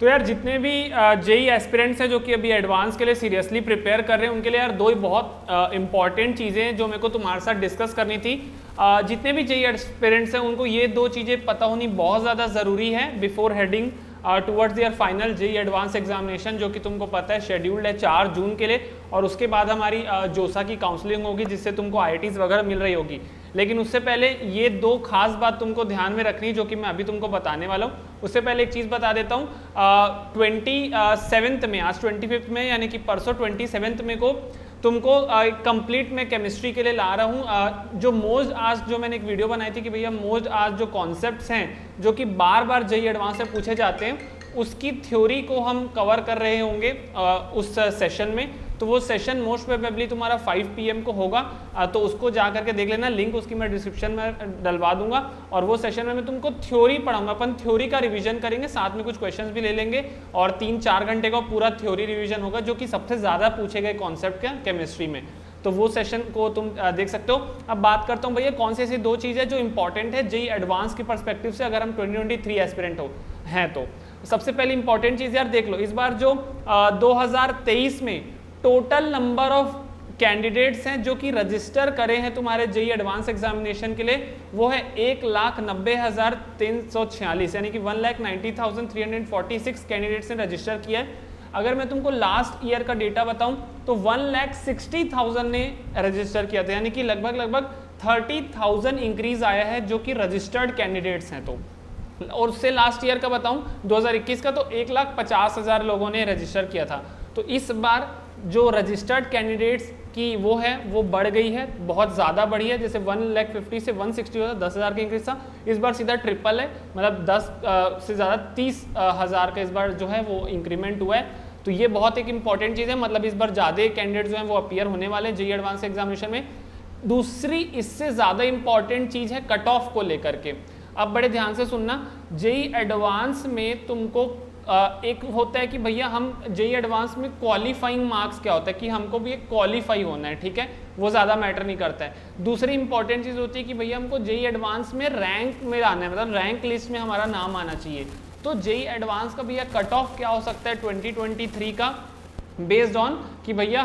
तो यार जितने भी जेई एस्पिरेंट्स हैं जो कि अभी एडवांस के लिए सीरियसली प्रिपेयर कर रहे हैं, उनके लिए यार दो ही बहुत इंपॉर्टेंट चीज़ें हैं जो मेरे को तुम्हारे साथ डिस्कस करनी थी। जितने भी जेई एस्पिरेंट्स हैं उनको ये दो चीज़ें पता होनी बहुत ज़्यादा ज़रूरी है बिफोर हेडिंग टुवर्ड्स दियर फाइनल जेई एडवांस एग्जामिनेशन, जो कि तुमको पता है शेड्यूल्ड है 4 जून के लिए, और उसके बाद हमारी जोसा की काउंसलिंग होगी जिससे तुमको IITs वगैरह मिल रही होगी। लेकिन उससे पहले ये दो खास बात तुमको ध्यान में रखनी जो कि मैं अभी तुमको बताने वाला हूँ। उससे पहले एक चीज़ बता देता हूँ, 27 में, आज 25 में यानी कि परसों 27 में को तुमको कंप्लीट मैं केमिस्ट्री के लिए ला रहा हूँ। जो मोस्ट आज जो मैंने एक वीडियो बनाई थी कि भैया मोस्ट आज जो कॉन्सेप्ट्स हैं जो कि बार बार जेईई एडवांस से पूछे जाते हैं, उसकी थ्योरी को हम कवर कर रहे होंगे उस सेशन में। तो वो सेशन मोस्ट प्रोबेबली तुम्हारा 5 PM को होगा, तो उसको जा करके देख लेना, लिंक उसकी मैं डिस्क्रिप्शन में डलवा दूंगा। और वो सेशन में मैं तुमको थ्योरी पढ़ाऊंगा, अपन थ्योरी का रिवीजन करेंगे, साथ में कुछ क्वेश्चंस भी ले लेंगे, और 3-4 घंटे का पूरा थ्योरी रिवीजन होगा जो कि सबसे ज़्यादा पूछे गए कॉन्सेप्ट का केमिस्ट्री में। तो वो सेशन को तुम देख सकते हो। अब बात करता हूँ भैया कौन सी ऐसी दो चीज़ें जो इंपॉर्टेंट है जेईई एडवांस के पर्सपेक्टिव से, अगर हम 2023 एस्पिरेंट हैं तो। सबसे पहले इंपॉर्टेंट चीज़ यार देख लो, इस बार जो 2023 में टोटल नंबर ऑफ कैंडिडेट्स हैं जो कि रजिस्टर करे हैं तुम्हारे जेईई एडवांस एग्जामिनेशन के लिए, वो है 1,90,346, यानी कि 1,90,346 कैंडिडेट्स ने रजिस्टर किया है। अगर मैं तुमको लास्ट ईयर का डेटा बताऊं तो 1,60,000 ने रजिस्टर किया था, यानी कि लगभग 30,000 इंक्रीज आया है जो कि रजिस्टर्ड कैंडिडेट्स हैं। तो और उससे लास्ट ईयर का बताऊं 2021 का, तो 1,50,000 लोगों ने रजिस्टर किया था। तो इस बार जो रजिस्टर्ड कैंडिडेट्स की वो है वो बढ़ गई है, बहुत ज़्यादा बढ़ी है। जैसे 1,50,000 से 160 होता, 10,000 का इंक्रीज था, इस बार सीधा ट्रिपल है, मतलब 10 से ज़्यादा 30,000 का इस बार जो है वो इंक्रीमेंट हुआ है। तो ये बहुत एक इंपॉर्टेंट चीज़ है, मतलब इस बार ज़्यादा कैंडिडेट जो हैं वो अपीयर होने वाले हैं जेईई एडवांस एग्जामिनेशन में। दूसरी इससे ज़्यादा इंपॉर्टेंट चीज़ है कट ऑफ को लेकर के। अब बड़े ध्यान से सुनना, जेईई एडवांस में तुमको एक होता है कि भैया हम जेईई एडवांस में क्वालिफाइंग मार्क्स क्या होता है कि हमको भी एक क्वालिफाई होना है, ठीक है, वो ज़्यादा मैटर नहीं करता है। दूसरी इंपॉर्टेंट चीज़ होती है कि भैया हमको जेईई एडवांस में रैंक में आना है, मतलब रैंक लिस्ट में हमारा नाम आना चाहिए। तो जेईई एडवांस का भैया कट ऑफ क्या हो सकता है 2023 का, बेस्ड ऑन कि भैया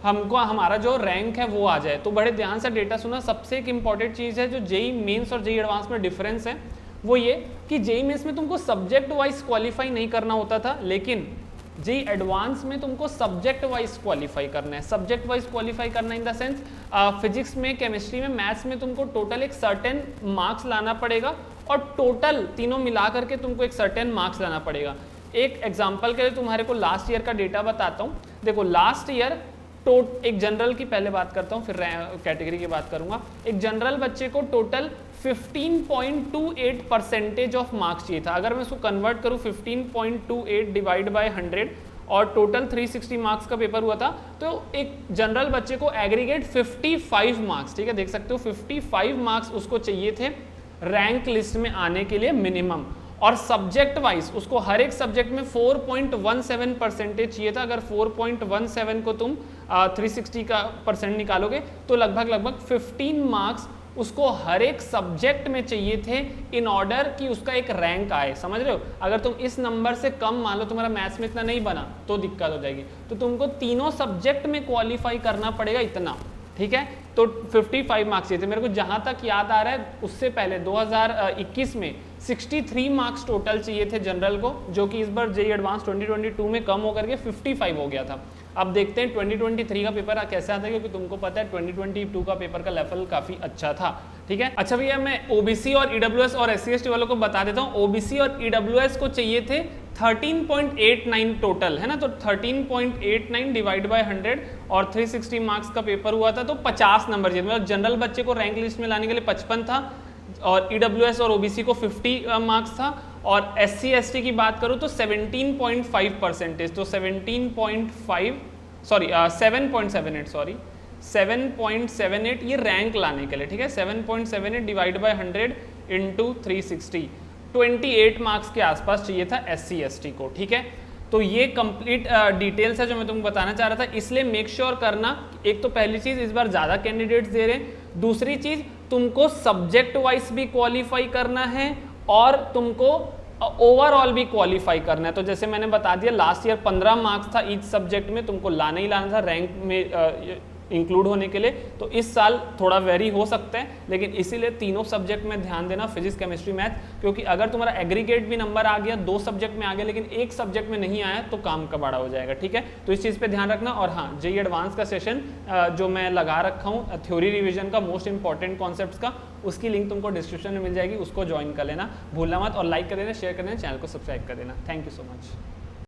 हमको हमारा जो रैंक है वो आ जाए। तो बड़े ध्यान से डेटा सुना। सबसे एक इंपॉर्टेंट चीज़ है जो जेईई मेंस और जेईई एडवांस में डिफरेंस है, वो ये कि जेईई मेंस में तुमको सब्जेक्ट वाइज क्वालिफाई नहीं करना होता था, लेकिन जेईई एडवांस में तुमको सब्जेक्ट वाइज क्वालिफाई करना है। सब्जेक्ट वाइज क्वालिफाई करना इन द सेंस फिजिक्स में, केमिस्ट्री में, मैथ्स में तुमको टोटल एक सर्टेन मार्क्स लाना पड़ेगा, और टोटल तीनों मिला करके तुमको एक सर्टेन मार्क्स लाना पड़ेगा। एक एग्जाम्पल के लिए तुम्हारे को लास्ट ईयर का डेटा बताता हूँ। देखो लास्ट ईयर एक जनरल की पहले बात करता हूँ, फिर कैटेगरी की बात करूंगा। एक जनरल बच्चे को टोटल 15.28% ऑफ मार्क्स चाहिए था। अगर मैं इसको कन्वर्ट करूँ 15.28 डिवाइड बाय 100 और टोटल 360 मार्क्स का पेपर हुआ था, तो एक जनरल बच्चे को एग्रीगेट 55 मार्क्स, ठीक है, देख सकते हो 55 मार्क्स उसको चाहिए थे रैंक लिस्ट में आने के लिए मिनिमम। और सब्जेक्ट वाइज उसको हर एक सब्जेक्ट में 4.17% चाहिए था। अगर 4.17 को तुम 360 का परसेंट निकालोगे तो लगभग 15 मार्क्स उसको हर एक सब्जेक्ट में चाहिए थे इन ऑर्डर कि उसका एक रैंक आए। समझ रहे हो? अगर तुम इस नंबर से कम, मान लो तुम्हारा मैथ्स में इतना नहीं बना तो दिक्कत हो जाएगी। तो तुमको तीनों सब्जेक्ट में क्वालिफाई करना पड़ेगा इतना, ठीक है। तो 55 मार्क्स चाहिए थे। मेरे को जहाँ तक याद आ रहा है उससे पहले 2021 में 63 मार्क्स टोटल चाहिए थे जनरल को, जो कि इस बार जेईई एडवांस 2022 में कम होकर के 55 हो गया था। अब देखते हैं 2023 का पेपर कैसा आता है, क्योंकि तुमको पता है 2022 का पेपर का लेवल काफ़ी अच्छा था, ठीक है। अच्छा भैया मैं ओबीसी और ईडब्ल्यूएस और SC/ST वालों को बता देता हूँ। ओबीसी और ईडब्ल्यूएस को चाहिए थे 13.89 टोटल, है ना, तो 13.89 डिवाइड बाय 100 और 360 मार्क्स का पेपर हुआ था, तो 50 नंबर चाहिए। मतलब जनरल बच्चे को रैंक लिस्ट में लाने के लिए 55 था, और ईडब्ल्यूएस और ओबीसी को 50 मार्क्स था, और SC/ST की बात करूँ तो 17.5%, तो 7.78 ये रैंक लाने के लिए, ठीक है। 7.78 डिवाइड बाय 100 इंटू 360, 28 मार्क्स के आसपास चाहिए था SC/ST को, ठीक है। तो ये कंप्लीट डिटेल्स है जो मैं तुमको बताना चाह रहा था। इसलिए मेक श्योर करना, एक तो पहली चीज़ इस बार ज़्यादा कैंडिडेट्स दे रहे हैं, दूसरी चीज़ तुमको सब्जेक्ट वाइज भी क्वालिफाई करना है, और तुमको ओवरऑल भी क्वालिफाई करना है। तो जैसे मैंने बता दिया लास्ट ईयर 15 मार्क्स था ईच सब्जेक्ट में, तुमको लाना ही लाना था रैंक में इंक्लूड होने के लिए। तो इस साल थोड़ा वेरी हो सकता है, लेकिन इसीलिए तीनों सब्जेक्ट में ध्यान देना, फिजिक्स केमिस्ट्री मैथ, क्योंकि अगर तुम्हारा एग्रीगेट भी नंबर आ गया 2 सब्जेक्ट में आ गया लेकिन एक सब्जेक्ट में नहीं आया तो काम का बड़ा हो जाएगा, ठीक है। तो इस चीज़ पे ध्यान रखना। और हाँ, जेईई एडवांस का सेशन जो मैं लगा रखा हूँ थ्योरी रिविजन का, मोस्ट इंपॉर्टेंट कॉन्सेप्ट्स का, उसकी लिंक तुमको डिस्क्रिप्शन में मिल जाएगी, उसको ज्वाइन कर लेना, भूलना मत। और लाइक कर देना, शेयर कर देना, चैनल को सब्सक्राइब कर देना। Thank you so much.